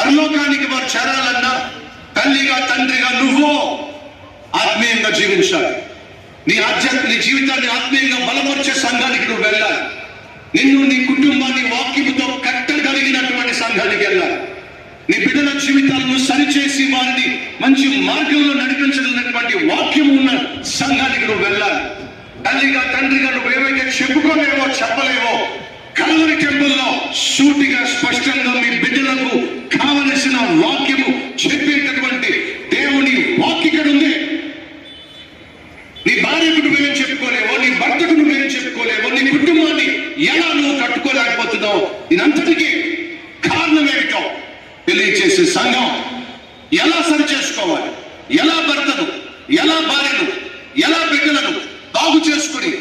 పరలోకానికి వారు చేరాలన్నా తల్లిగా తండ్రిగా నువ్వు ఆత్మీయంగా జీవించాలి. నీ జీవితాన్ని ఆత్మీయంగా బలపరిచే సంఘానికి నువ్వు వెళ్ళాలి. నిన్ను నీ కుటుంబాన్ని వాక్యముతో కట్టగలిగినటువంటి సంఘానికి వెళ్ళాలి. నీ బిడ్డల జీవితాలను సరిచేసి వారిని మంచి మార్గంలో నడిపించగలిగినటువంటి వాక్యం ఉన్న సంఘానికి నువ్వు వెళ్ళాలి. తల్లిగా తండ్రిగా నువ్వేమైతే చెప్పుకోలేవో చెప్పలేవో కల్వరి టెంపుల్లో సూటిగా స్పష్టంగా మీ బిడ్డలకు కావలసిన వాక్యము చెప్పేటటువంటి దేవుని వాక్యం ఇక్కడ ఉంది. నీ భార్యకు నువ్వేం చెప్పుకోలేవో, నీ భర్తకు నువ్వేం చెప్పుకోలేవో, నీ కుటుంబాన్ని ఎలా నువ్వు కట్టుకోలేకపోతున్నావు, దీనంతటికీ కారణం ఏమిటో తెలియచేసే సంఘం ఎలా సరి చేసుకోవాలి, ఎలా భర్తను, ఎలా భార్యను, ఎలా బిడ్డలను బాగు చేసుకుని